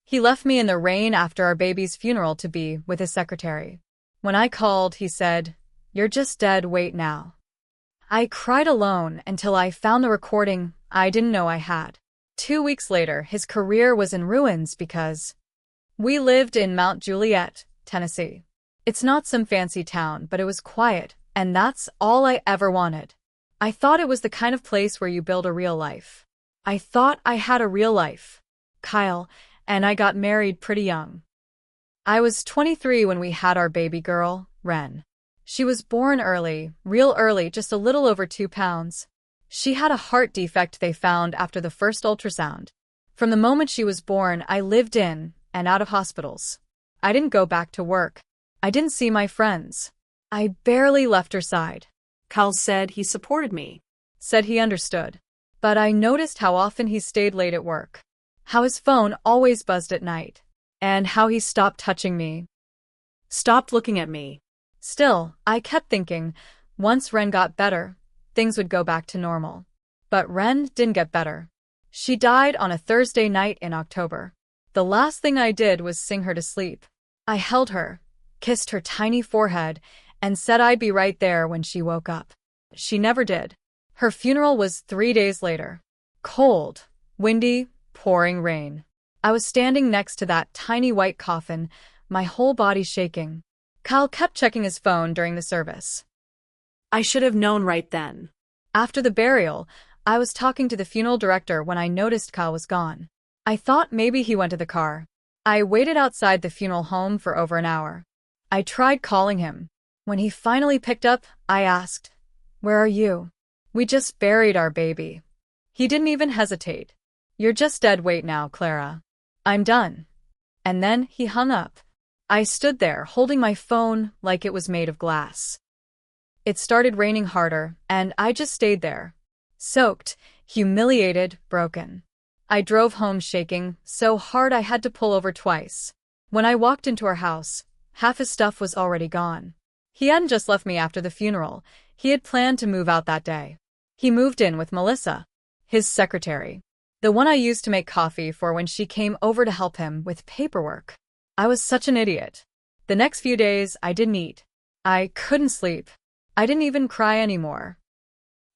He left me in the rain after our baby's funeral to be with his secretary. When I called, he said, "You're just dead, wait now." I cried alone until I found the recording I didn't know I had. 2 weeks later, his career was in ruins because we lived in Mount Juliet, Tennessee. It's not some fancy town, but it was quiet, and that's all I ever wanted. I thought it was the kind of place where you build a real life. I thought I had a real life, Kyle, and I got married pretty young. I was 23 when we had our baby girl, Ren. She was born early, real early, just a little over 2 pounds. She had a heart defect they found after the first ultrasound. From the moment she was born, I lived in and out of hospitals. I didn't go back to work. I didn't see my friends. I barely left her side. Kyle said he supported me. Said he understood. But I noticed how often he stayed late at work. How his phone always buzzed at night. And how he stopped touching me. Stopped looking at me. Still, I kept thinking, once Ren got better, things would go back to normal. But Ren didn't get better. She died on a Thursday night in October. The last thing I did was sing her to sleep. I held her, kissed her tiny forehead, and said I'd be right there when she woke up. She never did. Her funeral was 3 days later. Cold, windy, pouring rain. I was standing next to that tiny white coffin, my whole body shaking. Kyle kept checking his phone during the service. I should have known right then. After the burial, I was talking to the funeral director when I noticed Kyle was gone. I thought maybe he went to the car. I waited outside the funeral home for over an hour. I tried calling him. When he finally picked up, I asked, "Where are you?" "We just buried our baby." He didn't even hesitate. "You're just dead, wait now, Clara. I'm done." And then he hung up. I stood there holding my phone like it was made of glass. It started raining harder, and I just stayed there. Soaked, humiliated, broken. I drove home shaking, so hard I had to pull over twice. When I walked into our house, half his stuff was already gone. He hadn't just left me after the funeral, he had planned to move out that day. He moved in with Melissa, his secretary, the one I used to make coffee for when she came over to help him with paperwork. I was such an idiot. The next few days, I didn't eat. I couldn't sleep. I didn't even cry anymore.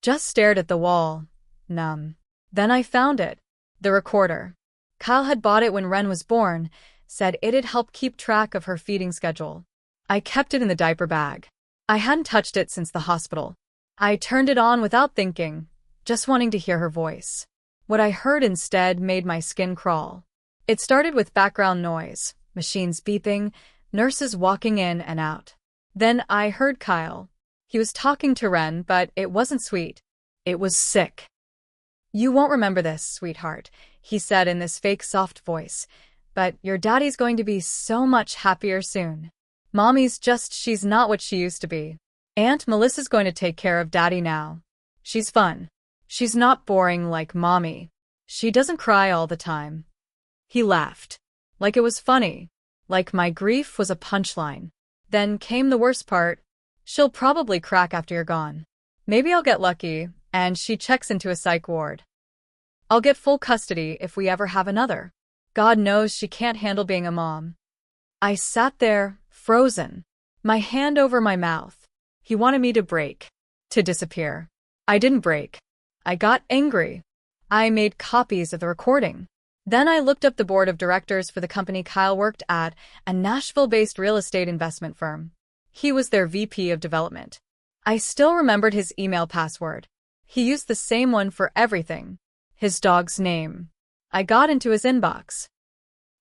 Just stared at the wall, numb. Then I found it. The recorder. Kyle had bought it when Ren was born, said it'd help keep track of her feeding schedule. I kept it in the diaper bag. I hadn't touched it since the hospital. I turned it on without thinking, just wanting to hear her voice. What I heard instead made my skin crawl. It started with background noise, machines beeping, nurses walking in and out. Then I heard Kyle. He was talking to Ren, but it wasn't sweet. It was sick. "You won't remember this, sweetheart," he said in this fake soft voice, "but your daddy's going to be so much happier soon. She's not what she used to be. Aunt Melissa's going to take care of daddy now. She's fun. She's not boring like mommy. She doesn't cry all the time." He laughed. Like it was funny. Like my grief was a punchline. Then came the worst part. "She'll probably crack after you're gone. Maybe I'll get lucky, and she checks into a psych ward. I'll get full custody if we ever have another. God knows she can't handle being a mom." I sat there, frozen, my hand over my mouth. He wanted me to break, to disappear. I didn't break. I got angry. I made copies of the recording. Then I looked up the board of directors for the company Kyle worked at, a Nashville-based real estate investment firm. He was their VP of development. I still remembered his email password. He used the same one for everything. His dog's name. I got into his inbox.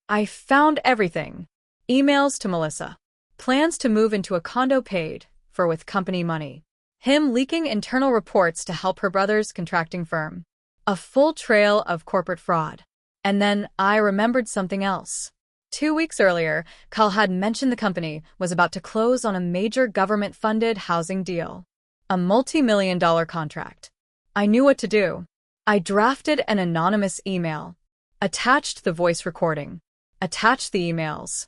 I found everything. Emails to Melissa. Plans to move into a condo paid for with company money. Him leaking internal reports to help her brother's contracting firm. A full trail of corporate fraud. And then I remembered something else. 2 weeks earlier, Kyle had mentioned the company was about to close on a major government-funded housing deal. A multi-million-dollar contract. I knew what to do. I drafted an anonymous email. Attached the voice recording. Attached the emails.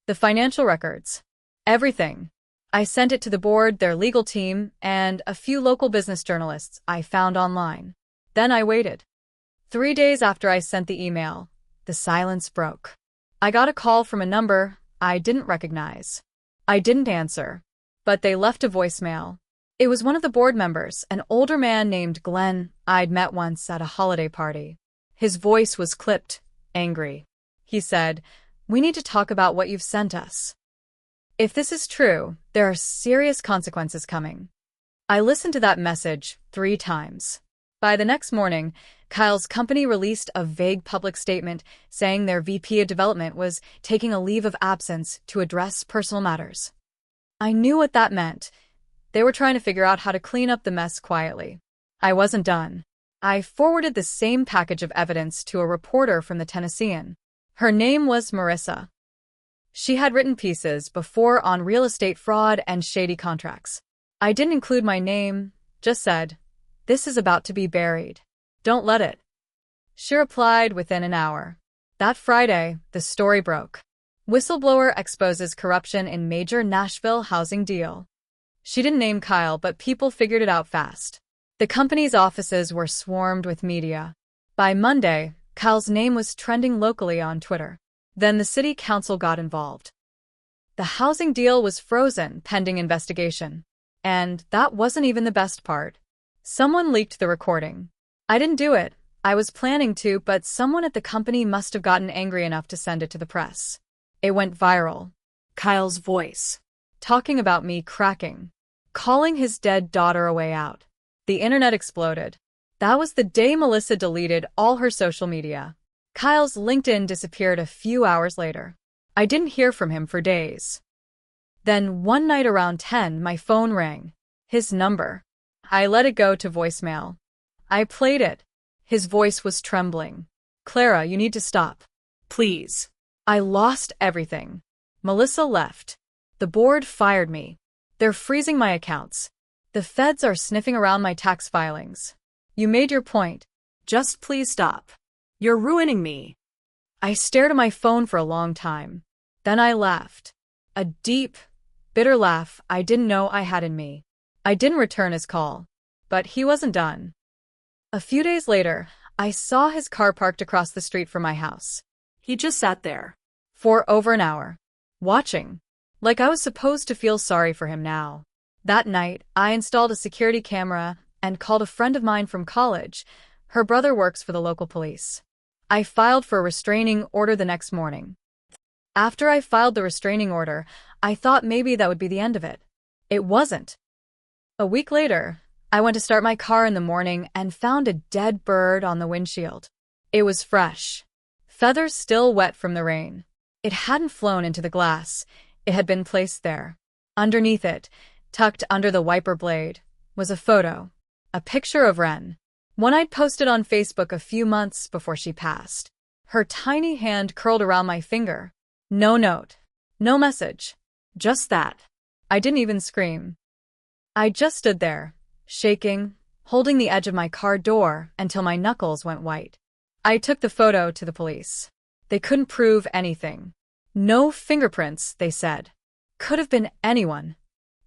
The financial records. Everything. I sent it to the board, their legal team, and a few local business journalists I found online. Then I waited. 3 days after I sent the email, the silence broke. I got a call from a number I didn't recognize. I didn't answer, but they left a voicemail. It was one of the board members, an older man named Glenn I'd met once at a holiday party. His voice was clipped, angry. He said, "We need to talk about what you've sent us. If this is true, there are serious consequences coming." I listened to that message 3 times. By the next morning, Kyle's company released a vague public statement saying their VP of development was taking a leave of absence to address personal matters. I knew what that meant. They were trying to figure out how to clean up the mess quietly. I wasn't done. I forwarded the same package of evidence to a reporter from the Tennessean. Her name was Marissa. She had written pieces before on real estate fraud and shady contracts. I didn't include my name, just said, "This is about to be buried. Don't let it." She replied within an hour. That Friday, the story broke. Whistleblower exposes corruption in major Nashville housing deal. She didn't name Kyle, but people figured it out fast. The company's offices were swarmed with media. By Monday, Kyle's name was trending locally on Twitter. Then the city council got involved. The housing deal was frozen pending investigation. And that wasn't even the best part. Someone leaked the recording. I didn't do it. I was planning to, but someone at the company must have gotten angry enough to send it to the press. It went viral. Kyle's voice. Talking about me cracking. Calling his dead daughter a way out. The internet exploded. That was the day Melissa deleted all her social media. Kyle's LinkedIn disappeared a few hours later. I didn't hear from him for days. Then one night around 10, my phone rang. His number. I let it go to voicemail. I played it. His voice was trembling. "Clara, you need to stop. Please." I lost everything. Melissa left. The board fired me. They're freezing my accounts. The feds are sniffing around my tax filings. You made your point. Just please stop. You're ruining me. I stared at my phone for a long time. Then I laughed. A deep, bitter laugh I didn't know I had in me. I didn't return his call. But he wasn't done. A few days later, I saw his car parked across the street from my house. He just sat there. For over an hour. Watching. Like I was supposed to feel sorry for him now. That night, I installed a security camera and called a friend of mine from college. Her brother works for the local police. I filed for a restraining order the next morning. After I filed the restraining order, I thought maybe that would be the end of it. It wasn't. A week later, I went to start my car in the morning and found a dead bird on the windshield. It was fresh. Feathers still wet from the rain. It hadn't flown into the glass. It had been placed there. Underneath it, tucked under the wiper blade, was a photo. A picture of Wren. One I'd posted on Facebook a few months before she passed. Her tiny hand curled around my finger. No note. No message. Just that. I didn't even scream. I just stood there, shaking, holding the edge of my car door until my knuckles went white. I took the photo to the police. They couldn't prove anything. No fingerprints, they said. Could have been anyone.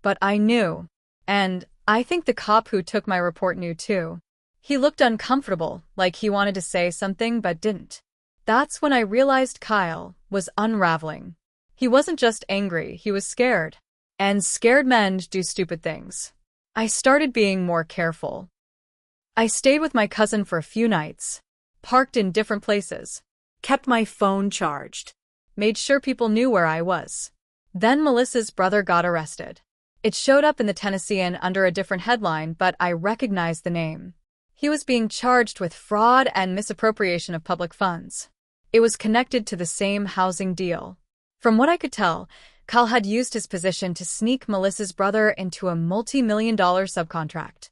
But I knew. And I think the cop who took my report knew too. He looked uncomfortable, like he wanted to say something but didn't. That's when I realized Kyle was unraveling. He wasn't just angry, he was scared. And scared men do stupid things. I started being more careful. I stayed with my cousin for a few nights. Parked in different places. Kept my phone charged. Made sure people knew where I was. Then Melissa's brother got arrested. It showed up in the Tennessean under a different headline, but I recognized the name. He was being charged with fraud and misappropriation of public funds. It was connected to the same housing deal. From what I could tell, Kyle had used his position to sneak Melissa's brother into a multi-million-dollar subcontract.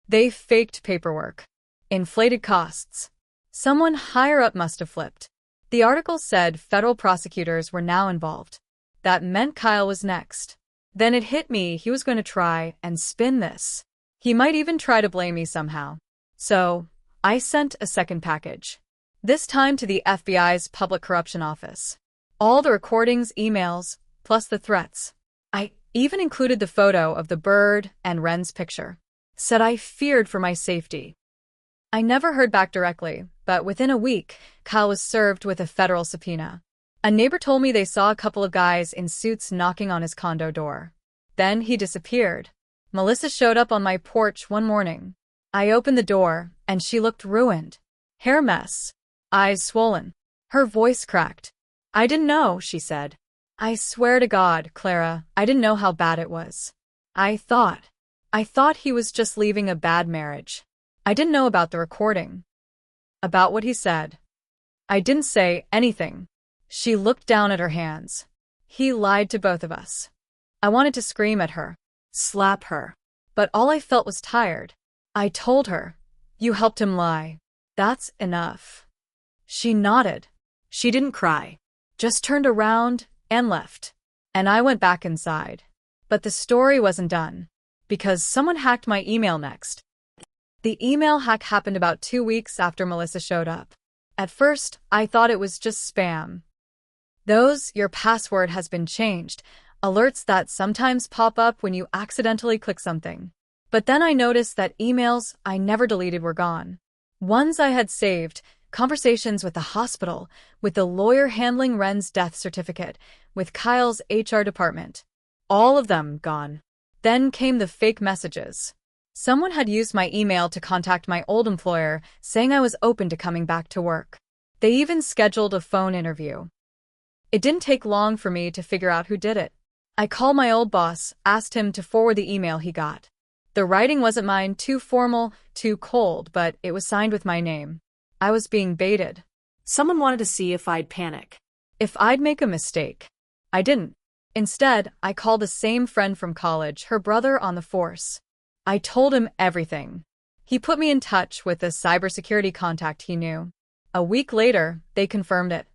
They faked paperwork. Inflated costs. Someone higher up must have flipped. The article said federal prosecutors were now involved. That meant Kyle was next. Then it hit me he was going to try and spin this. He might even try to blame me somehow. So, I sent a second package. This time to the FBI's Public Corruption Office. All the recordings, emails, plus the threats. I even included the photo of the bird and Wren's picture. Said I feared for my safety. I never heard back directly, but within a week, Kyle was served with a federal subpoena. A neighbor told me they saw a couple of guys in suits knocking on his condo door. Then he disappeared. Melissa showed up on my porch one morning. I opened the door, and she looked ruined. Hair mess. Eyes swollen. Her voice cracked. "I didn't know," she said. "I swear to God, Clara, I didn't know how bad it was. I thought he was just leaving a bad marriage. I didn't know about the recording. About what he said. I didn't say anything." She looked down at her hands. "He lied to both of us." I wanted to scream at her, slap her, but all I felt was tired. I told her, "You helped him lie. That's enough." She nodded. She didn't cry, just turned around and left. And I went back inside. But the story wasn't done, because someone hacked my email next. The email hack happened about 2 weeks after Melissa showed up. At first, I thought it was just spam. Those "your password has been changed" alerts that sometimes pop up when you accidentally click something. But then I noticed that emails I never deleted were gone. Ones I had saved, conversations with the hospital, with the lawyer handling Ren's death certificate, with Kyle's HR department. All of them gone. Then came the fake messages. Someone had used my email to contact my old employer, saying I was open to coming back to work. They even scheduled a phone interview. It didn't take long for me to figure out who did it. I called my old boss, asked him to forward the email he got. The writing wasn't mine, too formal, too cold, but it was signed with my name. I was being baited. Someone wanted to see if I'd panic. If I'd make a mistake. I didn't. Instead, I called the same friend from college, her brother on the force. I told him everything. He put me in touch with a cybersecurity contact he knew. A week later, they confirmed it.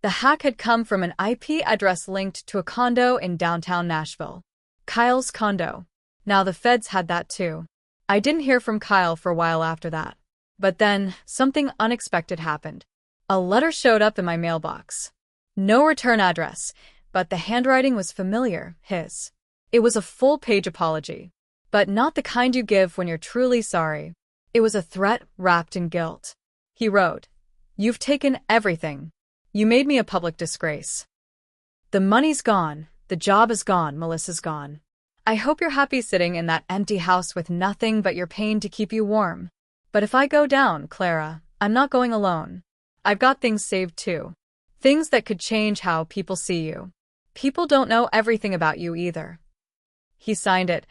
The hack had come from an IP address linked to a condo in downtown Nashville. Kyle's condo. Now the feds had that too. I didn't hear from Kyle for a while after that. But then, something unexpected happened. A letter showed up in my mailbox. No return address, but the handwriting was familiar, his. It was a full-page apology. But not the kind you give when you're truly sorry. It was a threat wrapped in guilt. He wrote, "You've taken everything. You made me a public disgrace. The money's gone, the job is gone, Melissa's gone. I hope you're happy sitting in that empty house with nothing but your pain to keep you warm. But if I go down, Clara, I'm not going alone. I've got things saved too. Things that could change how people see you. People don't know everything about you either." He signed it,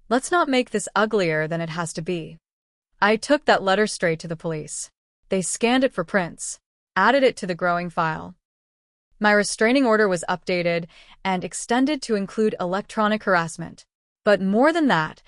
"Let's not make this uglier than it has to be." I took that letter straight to the police. They scanned it for prints, added it to the growing file. My restraining order was updated and extended to include electronic harassment. But more than that,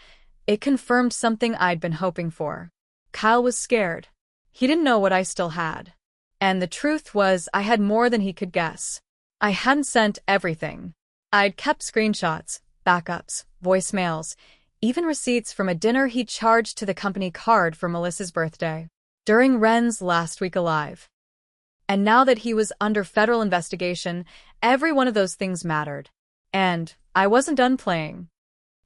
it confirmed something I'd been hoping for. Kyle was scared. He didn't know what I still had. And the truth was, I had more than he could guess. I hadn't sent everything. I'd kept screenshots, backups, voicemails, even receipts from a dinner he charged to the company card for Melissa's birthday, during Ren's last week alive. And now that he was under federal investigation, every one of those things mattered. And I wasn't done playing.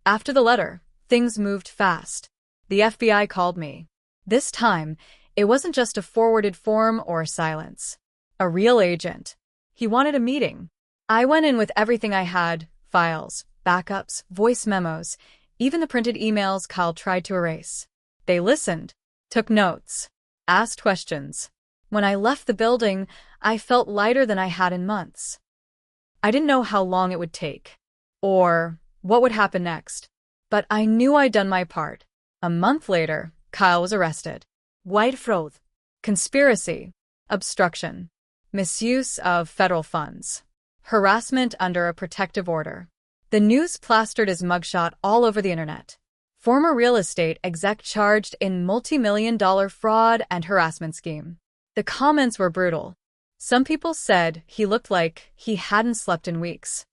After the letter, things moved fast. The FBI called me. This time, it wasn't just a forwarded form or silence. A real agent. He wanted a meeting. I went in with everything I had, files, backups, voice memos, even the printed emails Kyle tried to erase. They listened, took notes, asked questions. When I left the building, I felt lighter than I had in months. I didn't know how long it would take, or what would happen next, but I knew I'd done my part. A month later, Kyle was arrested. White fraud, conspiracy, obstruction, misuse of federal funds, harassment under a protective order. The news plastered his mugshot all over the internet. Former real estate exec charged in multi-million-dollar fraud and harassment scheme. The comments were brutal. Some people said he looked like he hadn't slept in weeks.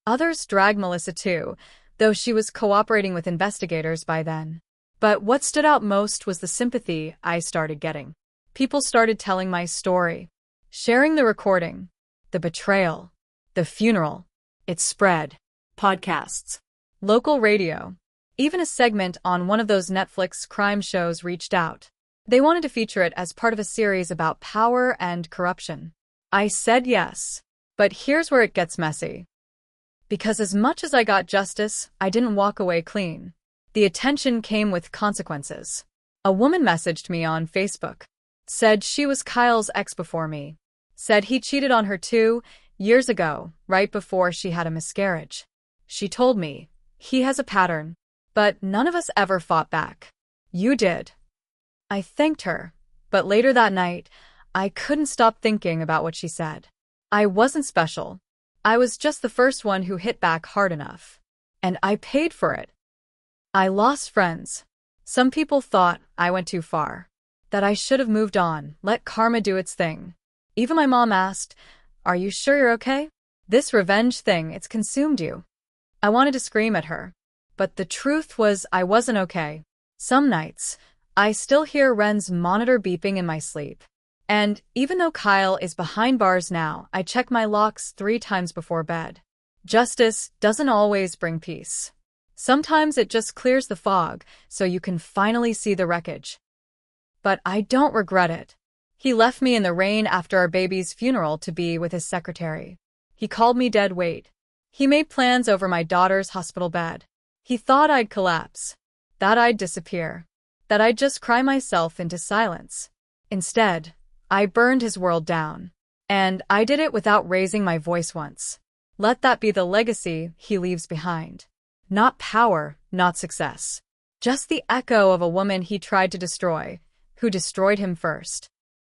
Others dragged Melissa too, though she was cooperating with investigators by then. But what stood out most was the sympathy I started getting. People started telling my story, sharing the recording, the betrayal, the funeral. It spread. Podcasts, local radio, even a segment on one of those Netflix crime shows reached out. They wanted to feature it as part of a series about power and corruption. I said yes. But here's where it gets messy. Because as much as I got justice, I didn't walk away clean. The attention came with consequences. A woman messaged me on Facebook. Said she was Kyle's ex before me. Said he cheated on her 2 years ago, right before she had a miscarriage. She told me, he has a pattern. But none of us ever fought back. You did. I thanked her. But later that night, I couldn't stop thinking about what she said. I wasn't special. I was just the first one who hit back hard enough. And I paid for it. I lost friends. Some people thought I went too far. That I should have moved on, let karma do its thing. Even my mom asked, "Are you sure you're okay? This revenge thing, it's consumed you." I wanted to scream at her. But the truth was I wasn't okay. Some nights, I still hear Ren's monitor beeping in my sleep. And even though Kyle is behind bars now, I check my locks 3 times before bed. Justice doesn't always bring peace. Sometimes it just clears the fog so you can finally see the wreckage. But I don't regret it. He left me in the rain after our baby's funeral to be with his secretary. He called me dead weight. He made plans over my daughter's hospital bed. He thought I'd collapse, that I'd disappear, that I'd just cry myself into silence. Instead, I burned his world down. And I did it without raising my voice once. Let that be the legacy he leaves behind. Not power, not success. Just the echo of a woman he tried to destroy, who destroyed him first.